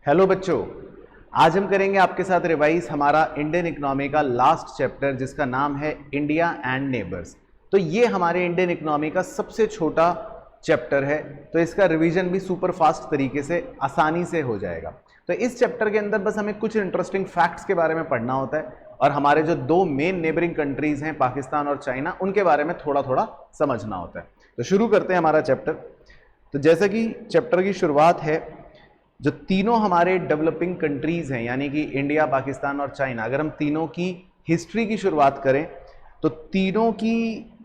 Hello बच्चों, आज हम करेंगे आपके साथ रिवाइज हमारा इंडियन इकोनॉमी का लास्ट चैप्टर जिसका नाम है इंडिया एंड नेबर्स। तो ये हमारे इंडियन इकोनॉमी का सबसे छोटा चैप्टर है, तो इसका रिवीजन भी सुपर फास्ट तरीके से आसानी से हो जाएगा। तो इस चैप्टर के अंदर बस हमें कुछ इंटरेस्टिंग फैक्ट्स के बारे में पढ़ना होता है और हमारे जो दो मेन नेबरिंग कंट्रीज हैं पाकिस्तान और चाइना, उनके बारे में थोड़ा थोड़ा समझना होता है। तो शुरू करते हैं हमारा चैप्टर। तो जैसा कि चैप्टर की शुरुआत है, जो तीनों हमारे डेवलपिंग कंट्रीज हैं यानी कि इंडिया, पाकिस्तान और चाइना, अगर हम तीनों की हिस्ट्री की शुरुआत करें तो तीनों की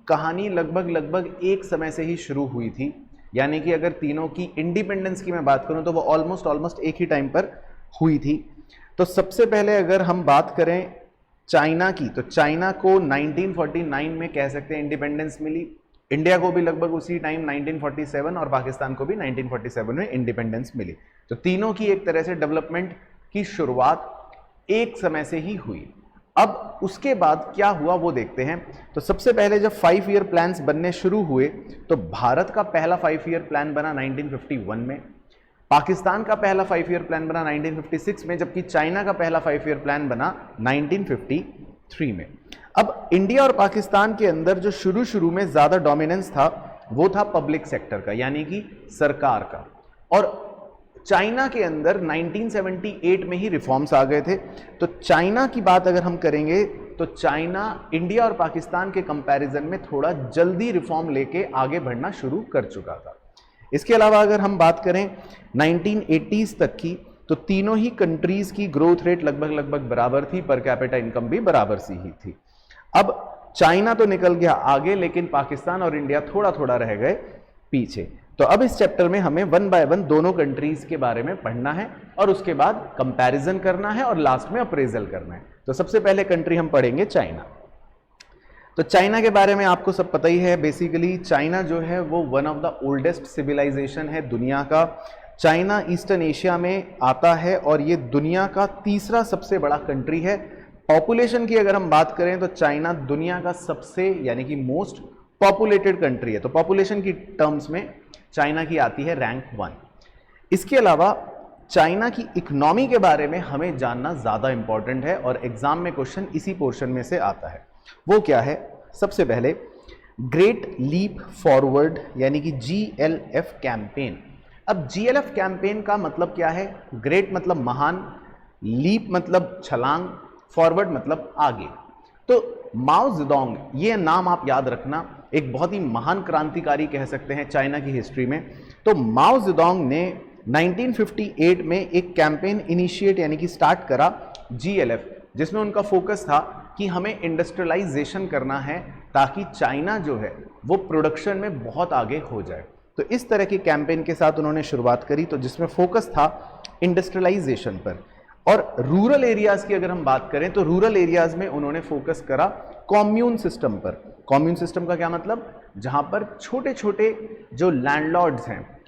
कहानी लगभग एक समय से ही शुरू हुई थी। यानी कि अगर तीनों की इंडिपेंडेंस की मैं बात करूं तो वो ऑलमोस्ट एक ही टाइम पर हुई थी। तो सबसे पहले अगर हम बात करें चाइना की, तो चाइना को 1949 में कह सकते हैं इंडिपेंडेंस मिली। इंडिया को भी लगभग उसी टाइम 1947 और पाकिस्तान को भी 1947 में इंडिपेंडेंस मिली। तो तीनों की एक तरह से डेवलपमेंट की शुरुआत एक समय से ही हुई। अब उसके बाद क्या हुआ वो देखते हैं। तो सबसे पहले जब 5 ईयर प्लान्स बनने शुरू हुए तो भारत का पहला 5 ईयर प्लान बना 1951 में, पाकिस्तान का पहला 5 ईयर प्लान बना 1956 में, जबकि चाइना का पहला 5 ईयर प्लान बना 1953 में। अब इंडिया और पाकिस्तान के अंदर जो शुरू में ज्यादा डोमिनेंस था वो था पब्लिक सेक्टर का, यानी कि सरकार का। और चाइना के अंदर 1978 में ही रिफॉर्म्स आ गए थे। तो चाइना की बात अगर हम करेंगे तो चाइना इंडिया और पाकिस्तान के कंपैरिजन में थोड़ा जल्दी रिफॉर्म लेके आगे बढ़ना शुरू कर चुका था। इसके अलावा अगर हम बात करें 1980s तक की, तो तीनों ही कंट्रीज की ग्रोथ रेट लगभग बराबर थी, पर कैपिटा इनकम भी बराबर सी ही थी। अब चाइना तो निकल गया आगे, लेकिन पाकिस्तान और इंडिया थोड़ा थोड़ा रह गए पीछे। तो अब इस चैप्टर में हमें 1 बाय 1 दोनों कंट्रीज के बारे में पढ़ना है और उसके बाद कंपैरिजन करना है और लास्ट में अप्रेजल करना है। तो सबसे पहले कंट्री हम पढ़ेंगे चाइना। तो चाइना के बारे में आपको सब पता ही है। बेसिकली चाइना जो है वो one of the oldest civilisation है दुनिया का। चाइना ईस्टर्न एशिया में आता है और ये दुनिया का तीसरा सबसे बड़ा कंट्री है। पॉपुलेशन की अगर हम बात करें तो चाइना दुनिया का सबसे यानी कि मोस्ट पॉपुलेटेड कंट्री है। तो पॉपुलेशन की टर्म्स में चाइना की आती है रैंक 1। इसके अलावा चाइना की इकोनॉमी के बारे में हमें जानना ज्यादा इंपॉर्टेंट है और एग्जाम में क्वेश्चन इसी पोर्शन में से आता है। वो क्या है? सबसे पहले ग्रेट लीप फॉरवर्ड यानी कि GLF कैंपेन। अब GLF कैंपेन का मतलब क्या है? ग्रेट मतलब महान, लीप मतलब छलांग, फॉरवर्ड मतलब आगे। तो माओ जेडोंग, ये नाम आप याद रखना, एक बहुत ही महान क्रांतिकारी कह सकते हैं चाइना की हिस्ट्री में। तो माओ जेडोंग ने 1958 में एक कैंपेन इनिशिएट यानी कि स्टार्ट करा GLF, जिसमें उनका फोकस था कि हमें इंडस्ट्रियलाइजेशन करना है ताकि चाइना जो है वो प्रोडक्शन में बहुत आगे हो जाए। तो इस तरह के कैंपेन के साथ उन्होंने शुरुआत करी, तो जिसमें फोकस था इंडस्ट्रियलाइजेशन पर। और रूरल एरियाज की अगर हम बात करें तो रूरल एरियाज में उन्होंने फोकस करा कॉम्यून सिस्टम पर। कॉम्यून सिस्टम का क्या मतलब? जहां पर छोटे छोटे जो लैंडलॉर्ड्स हैं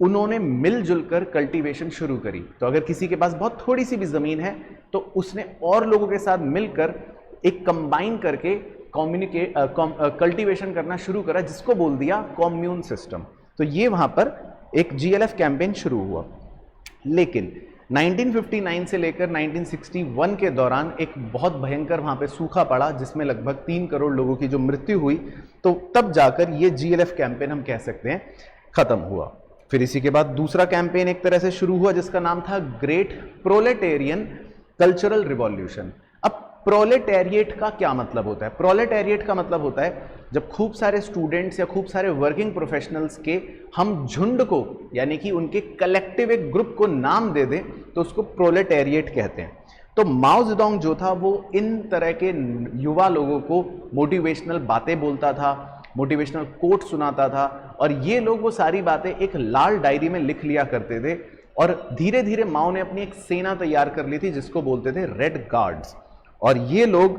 उन्होंने मिलजुल कर कल्टीवेशन शुरू करी। तो अगर किसी के पास बहुत थोड़ी सी भी जमीन है तो उसने और लोगों के साथ मिलकर एक कंबाइन करके कल्टीवेशन करना शुरू करा, जिसको बोल दिया कॉम्यून सिस्टम। तो ये वहां पर एक GLF कैंपेन शुरू हुआ। लेकिन 1959 से लेकर 1961 के दौरान एक बहुत भयंकर वहां पे सूखा पड़ा, जिसमें लगभग 3 करोड़ लोगों की जो मृत्यु हुई। तो तब जाकर ये GLF कैंपेन हम कह सकते हैं खत्म हुआ। फिर इसी के बाद दूसरा कैंपेन एक तरह से शुरू हुआ जिसका नाम था ग्रेट प्रोलेटेरियन कल्चरल रिवॉल्यूशन। अब प्रोलेटेरिएट का क्या मतलब होता है? प्रोलेटेरिएट का मतलब होता है जब खूब सारे स्टूडेंट्स या खूब सारे वर्किंग प्रोफेशनल्स के हम झुंड को यानी कि उनके कलेक्टिव एक ग्रुप को नाम दे दें तो उसको प्रोलेटेरिएट कहते हैं। तो माओ जेडोंग जो था वो इन तरह के युवा लोगों को मोटिवेशनल बातें बोलता था, मोटिवेशनल कोट सुनाता था, और ये लोग वो सारी बातें एक लाल डायरी में लिख लिया करते थे। और धीरे धीरे माओ ने अपनी एक सेना तैयार कर ली थी जिसको बोलते थे रेड गार्ड्स। और ये लोग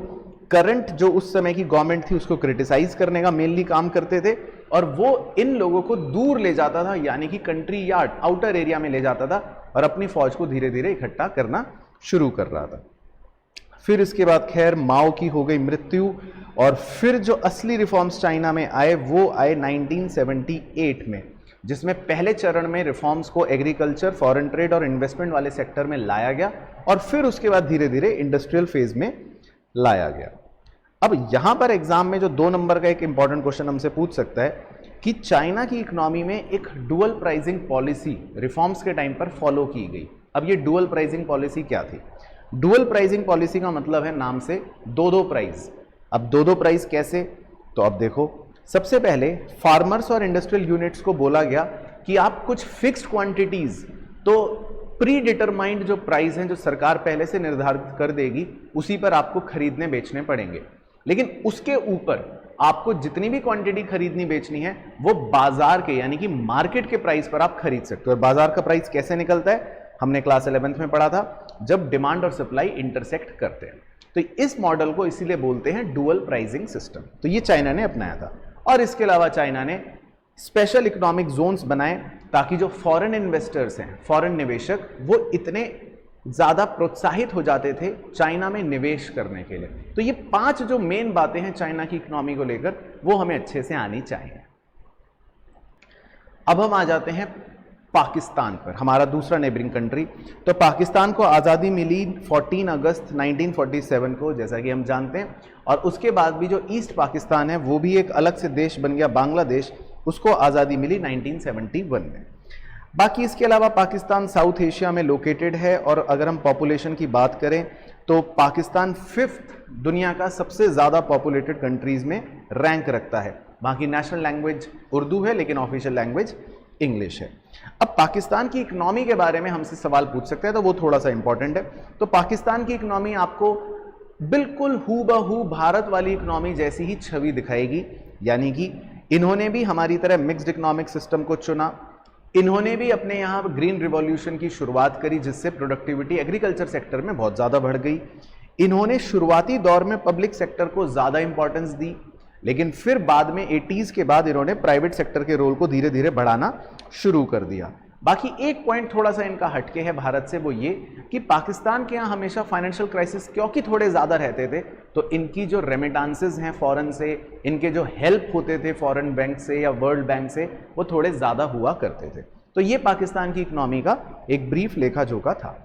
करंट जो उस समय की गवर्नमेंट थी उसको क्रिटिसाइज करने का मेनली काम करते थे, और वो इन लोगों को दूर ले जाता था यानी कि कंट्री यार्ड आउटर एरिया में ले जाता था और अपनी फौज को धीरे धीरे इकट्ठा करना शुरू कर रहा था। फिर इसके बाद खैर माओ की हो गई मृत्यु, और फिर जो असली रिफॉर्म्स चाइना में आए वो आए 1978 में। जिसमें पहले चरण में रिफॉर्म्स को एग्रीकल्चर, फॉरेन ट्रेड और इन्वेस्टमेंट वाले सेक्टर में लाया गया और फिर उसके बाद धीरे धीरे इंडस्ट्रियल फेज में लाया गया। अब यहां पर एग्जाम में जो 2 नंबर का एक इंपॉर्टेंट क्वेश्चन हमसे पूछ सकता है कि चाइना की इकोनॉमी में एक डुअल प्राइसिंग पॉलिसी रिफॉर्म्स के टाइम पर फॉलो की गई। अब ये डुअल प्राइसिंग पॉलिसी क्या थी? डुअल प्राइसिंग पॉलिसी का मतलब है नाम से दो प्राइस। अब दो प्राइस कैसे? तो अब देखो, सबसे पहले फार्मर्स और इंडस्ट्रियल यूनिट्स को बोला गया कि आप कुछ फिक्स्ड क्वांटिटीज, तो प्री डिटरमाइंड जो प्राइस हैं जो सरकार पहले से निर्धारित कर देगी उसी पर आपको खरीदने बेचने पड़ेंगे, लेकिन उसके ऊपर आपको जितनी भी क्वांटिटी खरीदनी बेचनी है वो बाजार के यानी कि मार्केट के प्राइस पर आप खरीद सकते हो। और बाजार का प्राइस कैसे निकलता है? हमने क्लास 11th में पढ़ा था, जब डिमांड और सप्लाई इंटरसेक्ट करते हैं। तो इस मॉडल को इसीलिए बोलते हैं डुअल प्राइसिंग सिस्टम। तो ये चाइना ने अपनाया था। और इसके अलावा चाइना ने स्पेशल इकोनॉमिक जोन्स बनाए ताकि जो फॉरेन इन्वेस्टर्स हैं, फॉरेन निवेशक, वो इतने ज्यादा प्रोत्साहित हो जाते थे चाइना में निवेश करने के लिए। तो ये 5 जो मेन बातें हैं चाइना की इकोनॉमी को लेकर, वो हमें अच्छे से आनी चाहिए। अब हम आ जाते हैं पाकिस्तान पर, हमारा दूसरा नेबरिंग कंट्री। तो पाकिस्तान को आज़ादी मिली 14 अगस्त 1947 को, जैसा कि हम जानते हैं। और उसके बाद भी जो ईस्ट पाकिस्तान है वो भी एक अलग से देश बन गया, बांग्लादेश, उसको आज़ादी मिली 1971 में। बाकी इसके अलावा पाकिस्तान साउथ एशिया में लोकेटेड है और अगर हम पॉपुलेशन की बात करें तो पाकिस्तान 5th दुनिया का सबसे ज़्यादा पॉपुलेटेड कंट्रीज़ में रैंक रखता है। बाकी नेशनल लैंग्वेज उर्दू है लेकिन ऑफिशियल लैंग्वेज इंग्लिश है। अब पाकिस्तान की इकोनॉमी के बारे में हमसे सवाल पूछ सकते हैं तो वो थोड़ा सा इंपॉर्टेंट है। तो पाकिस्तान की इकोनॉमी आपको बिल्कुल हूबहू भारत वाली इकोनॉमी जैसी ही छवि दिखाएगी, यानी कि इन्होंने भी हमारी तरह मिक्स्ड इकोनॉमिक सिस्टम को चुना, इन्होंने भी अपने यहाँ ग्रीन रिवॉल्यूशन की शुरुआत करी जिससे प्रोडक्टिविटी एग्रीकल्चर सेक्टर में बहुत ज़्यादा बढ़ गई। इन्होंने शुरुआती दौर में पब्लिक सेक्टर को ज़्यादा इंपॉर्टेंस दी, लेकिन फिर बाद में 80s के बाद इन्होंने प्राइवेट सेक्टर के रोल को धीरे धीरे बढ़ाना शुरू कर दिया। बाकी एक पॉइंट थोड़ा सा इनका हटके है भारत से, वो ये कि पाकिस्तान के यहाँ हमेशा फाइनेंशियल क्राइसिस क्योंकि थोड़े ज़्यादा रहते थे, तो इनकी जो रेमिटांसेस हैं फॉरेन से, इनके जो हेल्प होते थे फॉरेन बैंक से या वर्ल्ड बैंक से, वो थोड़े ज़्यादा हुआ करते थे। तो ये पाकिस्तान की इकोनॉमी का एक ब्रीफ लेखा जोखा था।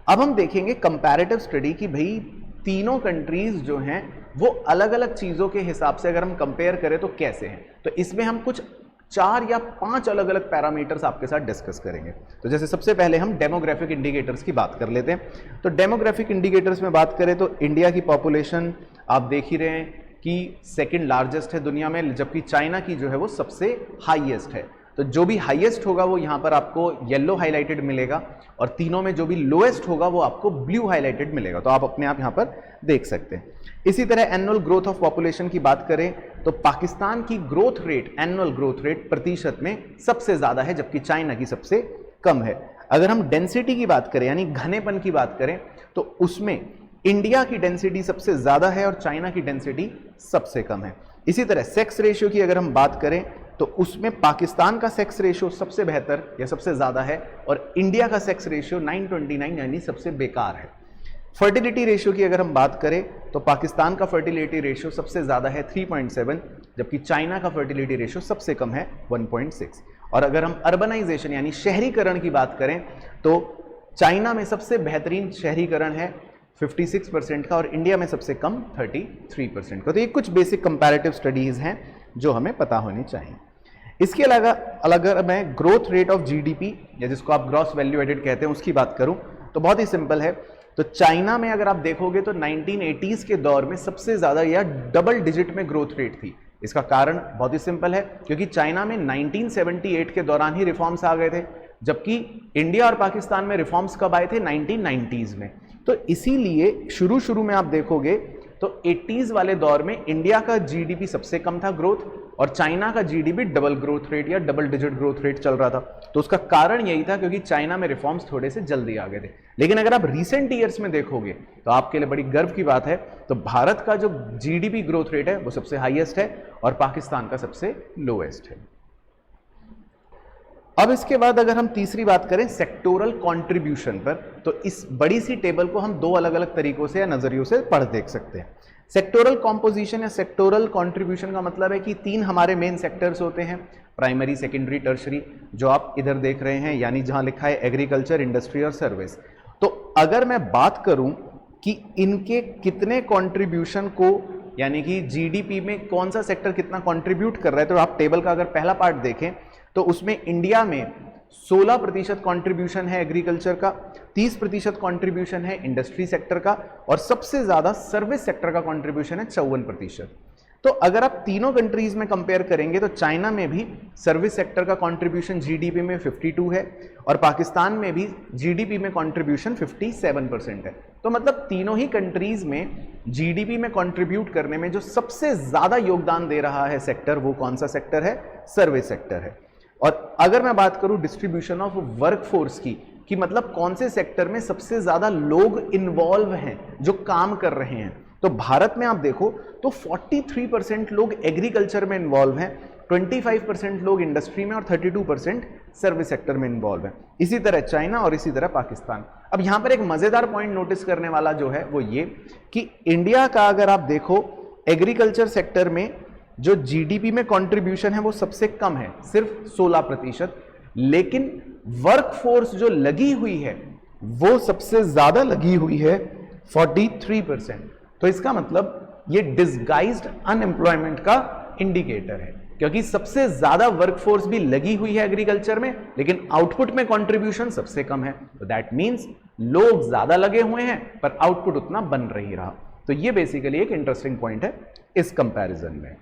अब हम देखेंगे कंपैरेटिव स्टडी की भाई तीनों कंट्रीज जो हैं वो अलग अलग चीज़ों के हिसाब से अगर हम कंपेयर करें तो कैसे हैं। तो इसमें हम कुछ 4 या 5 अलग अलग पैरामीटर्स आपके साथ डिस्कस करेंगे। तो जैसे सबसे पहले हम डेमोग्राफिक इंडिकेटर्स की बात कर लेते हैं। तो डेमोग्राफिक इंडिकेटर्स में बात करें तो इंडिया की पॉपुलेशन आप देख ही रहे हैं कि 2nd लार्जेस्ट है दुनिया में, जबकि चाइना की जो है वो सबसे हाईएस्ट है। तो जो भी हाईएस्ट होगा वो यहाँ पर आपको येलो हाईलाइटेड मिलेगा और तीनों में जो भी लोएस्ट होगा वो आपको ब्लू हाईलाइटेड मिलेगा। तो आप अपने आप यहाँ पर देख सकते हैं। इसी तरह एनुअल ग्रोथ ऑफ पॉपुलेशन की बात करें तो पाकिस्तान की growth rate, annual growth rate प्रतिशत में सबसे ज़्यादा है, जबकि चाइना की सबसे कम है। अगर हम डेंसिटी की बात करें यानी घनेपन की बात करें तो उसमें इंडिया की डेंसिटी सबसे ज़्यादा है और चाइना की डेंसिटी सबसे कम है। इसी तरह सेक्स रेशियो की अगर हम बात करें तो उसमें पाकिस्तान का सेक्स रेशियो सबसे बेहतर या सबसे ज़्यादा है और इंडिया का सेक्स रेशियो 929 यानी सबसे बेकार है। फर्टिलिटी रेशियो की अगर हम बात करें तो पाकिस्तान का फर्टिलिटी रेशियो सबसे ज़्यादा है 3.7, जबकि चाइना का फर्टिलिटी रेशियो सबसे कम है 1.6। और अगर हम अर्बनाइजेशन यानी शहरीकरण की बात करें तो चाइना में सबसे बेहतरीन शहरीकरण है 56% का और इंडिया में सबसे कम 33% का। तो ये कुछ बेसिक कंपैरेटिव स्टडीज़ हैं जो हमें पता होनी चाहिए। इसके अलावा अगर मैं ग्रोथ रेट ऑफ जीडीपी या जिसको आप ग्रॉस वैल्यू एडेड कहते हैं उसकी बात करूं तो बहुत ही सिंपल है। तो चाइना में अगर आप देखोगे तो 1980s के दौर में सबसे ज़्यादा या डबल डिजिट में ग्रोथ रेट थी। इसका कारण बहुत ही सिंपल है, क्योंकि चाइना में 1978 के दौरान ही रिफॉर्म्स आ गए थे, जबकि इंडिया और पाकिस्तान में रिफॉर्म्स कब आए थे? 1990s में। तो इसीलिए शुरू में आप देखोगे तो 80s वाले दौर में इंडिया का जीडीपी सबसे कम था ग्रोथ और चाइना का जीडीपी डबल ग्रोथ रेट या डबल डिजिट ग्रोथ रेट चल रहा था। तो उसका कारण यही था क्योंकि चाइना में रिफॉर्म्स थोड़े से जल्दी आ गए थे। लेकिन अगर आप रिसेंट ईयर्स में देखोगे तो आपके लिए बड़ी गर्व की बात है, तो भारत का जो जीडीपी ग्रोथ रेट है वो सबसे हाईएस्ट है और पाकिस्तान का सबसे लोएस्ट है। अब इसके बाद अगर हम तीसरी बात करें सेक्टोरल कंट्रीब्यूशन पर, तो इस बड़ी सी टेबल को हम 2 अलग अलग तरीकों से या नजरियों से पढ़ देख सकते हैं। सेक्टोरल कॉम्पोजिशन या सेक्टोरल कंट्रीब्यूशन का मतलब है कि 3 हमारे मेन सेक्टर्स होते हैं, प्राइमरी, सेकेंडरी, टर्शरी, जो आप इधर देख रहे हैं, यानी जहां लिखा है एग्रीकल्चर, इंडस्ट्री और सर्विस। तो अगर मैं बात करूं कि इनके कितने कंट्रीब्यूशन को, यानी कि जीडीपी में कौन सा सेक्टर कितना कंट्रीब्यूट कर रहा है, तो आप टेबल का अगर पहला पार्ट देखें तो उसमें इंडिया में 16% कंट्रीब्यूशन है एग्रीकल्चर का, 30% कंट्रीब्यूशन है इंडस्ट्री सेक्टर का, और सबसे ज्यादा सर्विस सेक्टर का कंट्रीब्यूशन है 54%। तो अगर आप तीनों कंट्रीज में कंपेयर करेंगे तो चाइना में भी सर्विस सेक्टर का कंट्रीब्यूशन जीडीपी में 52 है और पाकिस्तान में भी जीडीपी में कंट्रीब्यूशन 57% है। तो मतलब तीनों ही कंट्रीज में जीडीपी में कंट्रीब्यूट करने में जो सबसे ज्यादा योगदान दे रहा है सेक्टर, वो कौन सा सेक्टर है? सर्विस सेक्टर है। और अगर मैं बात करूं डिस्ट्रीब्यूशन ऑफ वर्कफोर्स की, कि मतलब कौन से सेक्टर में सबसे ज्यादा लोग इन्वॉल्व हैं जो काम कर रहे हैं, तो भारत में आप देखो तो 43% लोग एग्रीकल्चर में इन्वॉल्व हैं, 25% लोग इंडस्ट्री में और 32% सर्विस सेक्टर में इन्वॉल्व हैं। इसी तरह चाइना और इसी तरह पाकिस्तान। अब यहां पर एक मजेदार पॉइंट नोटिस करने वाला जो है वो ये कि इंडिया का अगर आप देखो एग्रीकल्चर सेक्टर में जो जीडीपी में कंट्रीब्यूशन है वो सबसे कम है, सिर्फ 16%, लेकिन वर्कफोर्स जो लगी हुई है वो सबसे ज्यादा लगी हुई है 43%। तो इसका मतलब ये डिसगाइज्ड अनएम्प्लॉयमेंट का इंडिकेटर है, क्योंकि सबसे ज्यादा वर्कफोर्स भी लगी हुई है एग्रीकल्चर में, लेकिन आउटपुट में कंट्रीब्यूशन सबसे कम है। तो दैट मींस लोग ज्यादा लगे हुए हैं पर आउटपुट उतना बन नहीं रहा। तो ये बेसिकली एक इंटरेस्टिंग पॉइंट है इस कंपैरिजन में।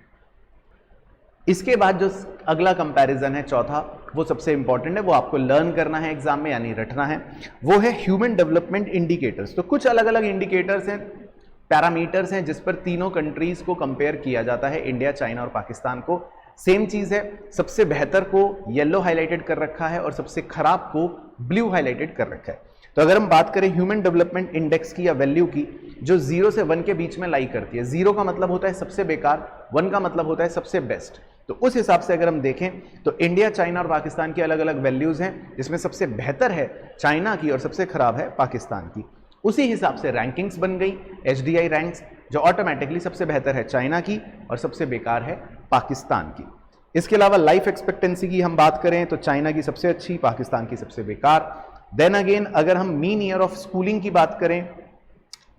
इसके बाद जो अगला कंपैरिजन है, चौथा, वो सबसे इंपॉर्टेंट है, वो आपको लर्न करना है एग्जाम में, यानी रटना है। वो है ह्यूमन डेवलपमेंट इंडिकेटर्स। तो कुछ अलग अलग इंडिकेटर्स हैं, पैरामीटर्स हैं, जिस पर तीनों कंट्रीज को कंपेयर किया जाता है, इंडिया, चाइना और पाकिस्तान को। सेम चीज है, सबसे बेहतर को येलो हाईलाइटेड कर रखा है और सबसे खराब को ब्लू हाईलाइटेड कर रखा है। तो अगर हम बात करें ह्यूमन डेवलपमेंट इंडेक्स की या वैल्यू की, जो 0 से 1 के बीच में लाई करती है, 0 का मतलब होता है सबसे बेकार, 1 का मतलब होता है सबसे बेस्ट। तो उस हिसाब से अगर हम देखें तो इंडिया, चाइना और पाकिस्तान की अलग अलग वैल्यूज हैं, जिसमें सबसे बेहतर है चाइना की और सबसे खराब है पाकिस्तान की। उसी हिसाब से रैंकिंग्स बन गई, HDI रैंक्स, जो ऑटोमेटिकली सबसे बेहतर है चाइना की और सबसे बेकार है पाकिस्तान की। इसके अलावा लाइफ एक्सपेक्टेंसी की हम बात करें तो चाइना की सबसे अच्छी, पाकिस्तान की सबसे बेकार। देन अगेन अगर हम मीन ईयर ऑफ स्कूलिंग की बात करें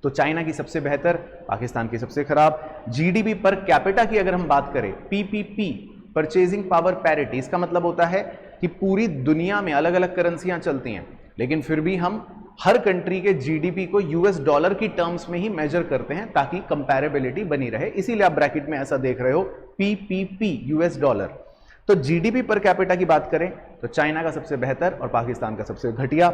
तो चाइना की सबसे बेहतर, पाकिस्तान की सबसे खराब। जीडीपी पर कैपिटा की अगर हम बात करें, PPP, परचेजिंग पावर पैरिटी, इसका मतलब होता है कि पूरी दुनिया में अलग अलग करेंसियां चलती हैं, लेकिन फिर भी हम हर कंट्री के जीडीपी को US डॉलर की टर्म्स में ही मेजर करते हैं ताकि कंपैरेबिलिटी बनी रहे। इसीलिए आप ब्रैकेट में ऐसा देख रहे हो, PPP, US डॉलर। तो जीडीपी पर कैपिटा की बात करें तो चाइना का सबसे बेहतर और पाकिस्तान का सबसे घटिया।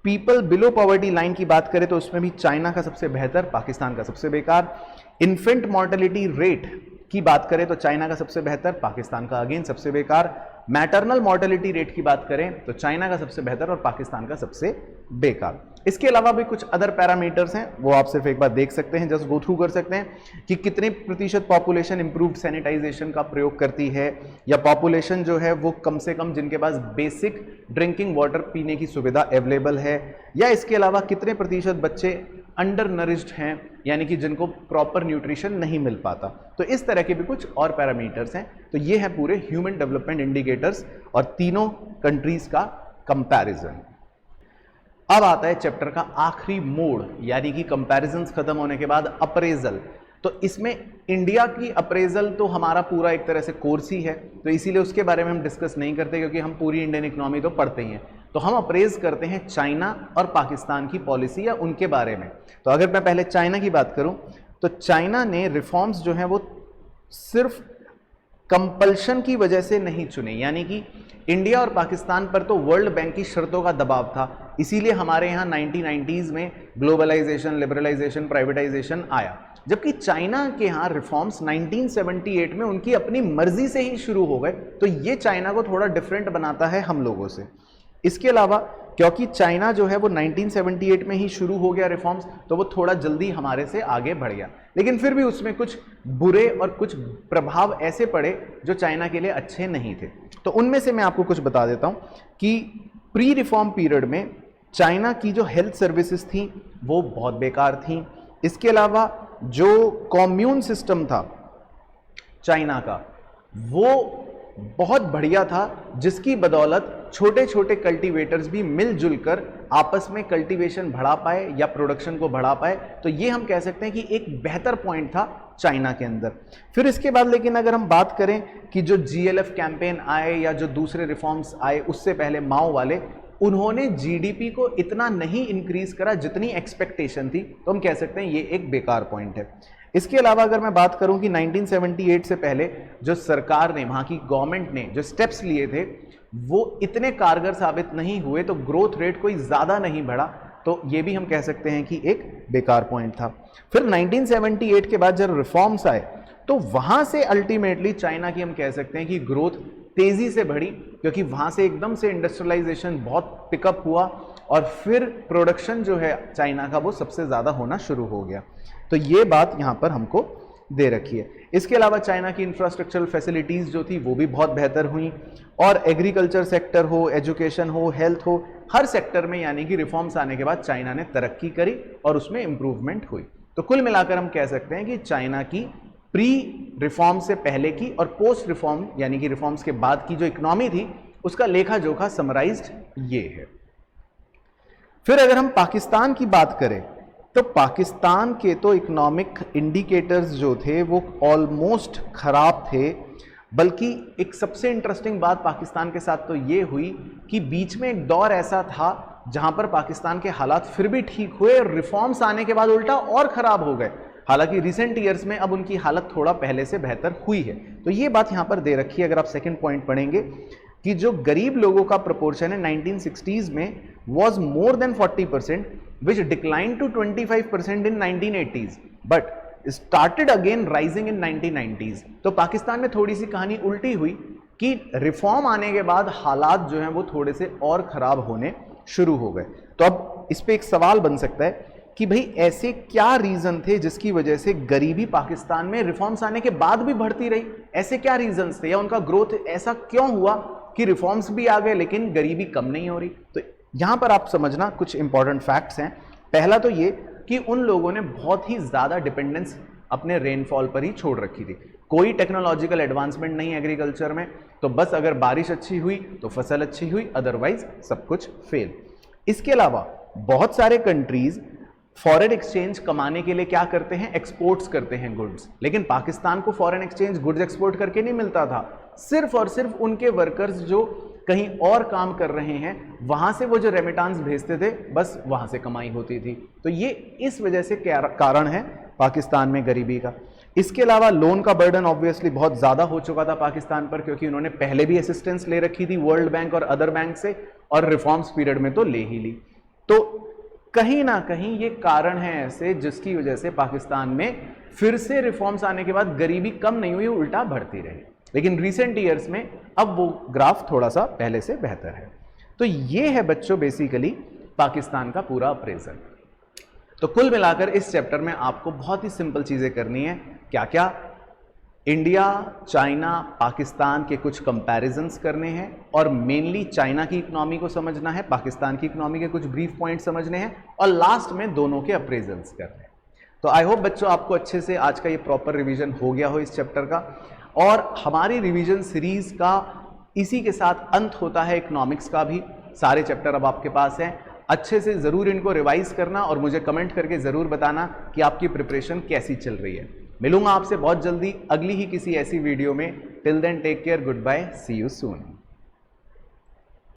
पीपल बिलो पॉवर्टी लाइन की बात करें तो उसमें भी चाइना का सबसे बेहतर, पाकिस्तान का सबसे बेकार। इन्फेंट मॉर्टेलिटी रेट की बात करें तो चाइना का सबसे बेहतर, पाकिस्तान का अगेन सबसे बेकार। मैटरनल मॉर्टेलिटी रेट की बात करें तो चाइना का सबसे बेहतर और पाकिस्तान का सबसे बेकार। इसके अलावा भी कुछ अदर पैरामीटर्स हैं, वो आप सिर्फ एक बार देख सकते हैं, जस्ट गो थ्रू कर सकते हैं कि कितने प्रतिशत पॉपुलेशन इंप्रूव्ड सैनिटाइजेशन का प्रयोग करती है, या पॉपुलेशन जो है वो कम से कम जिनके पास बेसिक ड्रिंकिंग वाटर पीने की सुविधा अवेलेबल है, या इसके अलावा कितने प्रतिशत बच्चे अंडर नरिश्ड हैं, यानी कि जिनको प्रॉपर न्यूट्रिशन नहीं मिल पाता। तो इस तरह के भी कुछ और पैरामीटर्स हैं। तो ये है पूरे ह्यूमन डेवलपमेंट इंडिकेटर्स और तीनों कंट्रीज का कंपैरिजन। अब आता है चैप्टर का आखिरी मोड, यानी कि कंपैरिजंस खत्म होने के बाद अप्रेजल। तो इसमें इंडिया की अप्रेजल तो हमारा पूरा एक तरह से कोर्स ही है, तो इसीलिए उसके बारे में हम डिस्कस नहीं करते, क्योंकि हम पूरी इंडियन इकोनॉमी तो पढ़ते ही हैं। तो हम अप्रेज करते हैं चाइना और पाकिस्तान की पॉलिसी या उनके बारे में। तो अगर मैं पहले चाइना की बात करूं तो चाइना ने रिफॉर्म्स जो हैं वो सिर्फ कंपल्शन की वजह से नहीं चुने, यानी कि इंडिया और पाकिस्तान पर तो वर्ल्ड बैंक की शर्तों का दबाव था, इसीलिए हमारे यहाँ 1990s में ग्लोबलाइजेशन, लिबरलाइजेशन, प्राइवेटाइजेशन आया। जबकि चाइना के यहाँ रिफॉर्म्स 1978 में उनकी अपनी मर्जी से ही शुरू हो गए। तो ये चाइना को थोड़ा डिफरेंट बनाता है हम लोगों से। इसके अलावा क्योंकि चाइना जो है वो 1978 में ही शुरू हो गया रिफॉर्म्स, तो वो थोड़ा जल्दी हमारे से आगे बढ़ गया, लेकिन फिर भी उसमें कुछ बुरे और कुछ प्रभाव ऐसे पड़े जो चाइना के लिए अच्छे नहीं थे। तो उनमें से मैं आपको कुछ बता देता हूं कि प्री रिफॉर्म पीरियड में चाइना की जो हेल्थ सर्विसेज थी वो बहुत बेकार थी। इसके अलावा जो कॉम्यून सिस्टम था चाइना का वो बहुत बढ़िया था, जिसकी बदौलत छोटे छोटे कल्टीवेटर्स भी मिलजुल कर आपस में कल्टीवेशन बढ़ा पाए या प्रोडक्शन को बढ़ा पाए। तो ये हम कह सकते हैं कि एक बेहतर पॉइंट था चाइना के अंदर। फिर इसके बाद लेकिन अगर हम बात करें कि जो GLF कैंपेन आए या जो दूसरे रिफॉर्म्स आए उससे पहले माओ वाले, उन्होंने जीडीपी को इतना नहीं इंक्रीज करा जितनी एक्सपेक्टेशन थी, तो हम कह सकते हैं ये एक बेकार पॉइंट है। इसके अलावा अगर मैं बात करूं कि 1978 से पहले जो सरकार ने, वहां की गवर्नमेंट ने जो स्टेप्स लिए थे वो इतने कारगर साबित नहीं हुए, तो ग्रोथ रेट कोई ज्यादा नहीं बढ़ा, तो ये भी हम कह सकते हैं कि एक बेकार पॉइंट था। फिर 1978 के बाद जब रिफॉर्म्स आए तो वहां से अल्टीमेटली चाइना की हम कह सकते हैं कि ग्रोथ तेजी से बढ़ी, क्योंकि वहां से एकदम से इंडस्ट्रियलाइजेशन बहुत पिकअप हुआ और फिर प्रोडक्शन जो है चाइना का वो सबसे ज्यादा होना शुरू हो गया। तो ये बात यहां पर हमको दे रखी है। इसके अलावा चाइना की इंफ्रास्ट्रक्चरल फैसिलिटीज जो थी वो भी बहुत बेहतर हुई, और एग्रीकल्चर सेक्टर हो, एजुकेशन हो, हेल्थ हो, हर सेक्टर में यानी कि रिफॉर्म्स आने के बाद चाइना ने तरक्की करी और उसमें इंप्रूवमेंट हुई। तो कुल मिलाकर हम कह सकते हैं कि चाइना की प्री रिफॉर्म से पहले की और पोस्ट रिफॉर्म यानी कि रिफॉर्म्स के बाद की जो इकोनॉमी थी उसका लेखा जोखा समराइज्ड ये है। फिर अगर हम पाकिस्तान की बात करें तो पाकिस्तान के तो इकोनॉमिक इंडिकेटर्स जो थे वो ऑलमोस्ट खराब थे, बल्कि एक सबसे इंटरेस्टिंग बात पाकिस्तान के साथ तो ये हुई कि बीच में एक दौर ऐसा था जहां पर पाकिस्तान के हालात फिर भी ठीक हुए, रिफॉर्म्स आने के बाद उल्टा और खराब हो गए। हालांकि रिसेंट ईयर्स में अब उनकी हालत थोड़ा पहले से बेहतर हुई है। तो ये बात यहां पर दे रखी है। अगर आप सेकंड पॉइंट पढ़ेंगे कि जो गरीब लोगों का प्रोपोर्शन है 1960s में was more than 40%, which declined to 25% in 1980s, but started again rising in 1990s। तो पाकिस्तान में थोड़ी सी कहानी उल्टी हुई कि रिफॉर्म आने के बाद हालात जो हैं वो थोड़े से और खराब होने शुरू हो गए। तो अब इस पे एक सवाल बन सकता है कि भाई ऐसे क्या रीजन थे जिसकी वजह से गरीबी पाकिस्तान में रिफॉर्म्स आने के बाद भी बढ़ती रही? ऐसे क्या रीजंस थे, या उनका ग्रोथ ऐसा क्यों हुआ कि रिफॉर्म्स भी आ गए लेकिन गरीबी कम नहीं हो रही? तो यहां पर आप समझना कुछ इंपॉर्टेंट फैक्ट्स हैं। पहला तो ये कि उन लोगों ने बहुत ही ज्यादा डिपेंडेंस अपने रेनफॉल पर ही छोड़ रखी थी। कोई टेक्नोलॉजिकल एडवांसमेंट नहीं एग्रीकल्चर में, तो बस अगर बारिश अच्छी हुई तो फसल अच्छी हुई, अदरवाइज सब कुछ फेल। इसके अलावा बहुत सारे कंट्रीज फॉरेन एक्सचेंज कमाने के लिए क्या करते हैं, एक्सपोर्ट्स करते हैं गुड्स, लेकिन पाकिस्तान को फॉरेन एक्सचेंज गुड्स एक्सपोर्ट करके नहीं मिलता था। सिर्फ और सिर्फ उनके वर्कर्स जो कहीं और काम कर रहे हैं वहां से वो जो रेमिटांस भेजते थे, बस वहां से कमाई होती थी। तो ये इस वजह से कारण है पाकिस्तान में गरीबी का। इसके अलावा लोन का बर्डन ऑब्वियसली बहुत ज्यादा हो चुका था पाकिस्तान पर, क्योंकि उन्होंने पहले भी असिस्टेंस ले रखी थी वर्ल्ड बैंक और अदर बैंक से, और रिफॉर्म्स पीरियड में तो ले ही ली। तो कहीं ना कहीं ये कारण है ऐसे जिसकी वजह से पाकिस्तान में फिर से रिफॉर्म्स आने के बाद गरीबी कम नहीं हुई, उल्टा बढ़ती रही। लेकिन रिसेंट ईयर्स में अब वो ग्राफ थोड़ा सा पहले से बेहतर है। तो ये है बच्चों बेसिकली पाकिस्तान का पूरा अप्रेजल। तो कुल मिलाकर इस चैप्टर में आपको बहुत ही सिंपल चीजें करनी है। क्या क्या? इंडिया, चाइना, पाकिस्तान के कुछ कंपैरिजंस करने हैं, और मेनली चाइना की इकोनॉमी को समझना है, पाकिस्तान की इकोनॉमी के कुछ ब्रीफ पॉइंट समझने हैं, और लास्ट में दोनों के अप्रेजल्स करने हैं। तो आई होप बच्चों आपको अच्छे से आज का ये प्रॉपर रिवीजन हो गया हो इस चैप्टर का। और हमारी रिवीजन सीरीज का इसी के साथ अंत होता है इकोनॉमिक्स का भी। सारे चैप्टर अब आपके पास हैं, अच्छे से ज़रूर इनको रिवाइज करना और मुझे कमेंट करके ज़रूर बताना कि आपकी प्रिपरेशन कैसी चल रही है। मिलूंगा आपसे बहुत जल्दी अगली ही किसी ऐसी वीडियो में। Till then take care, goodbye, see you soon.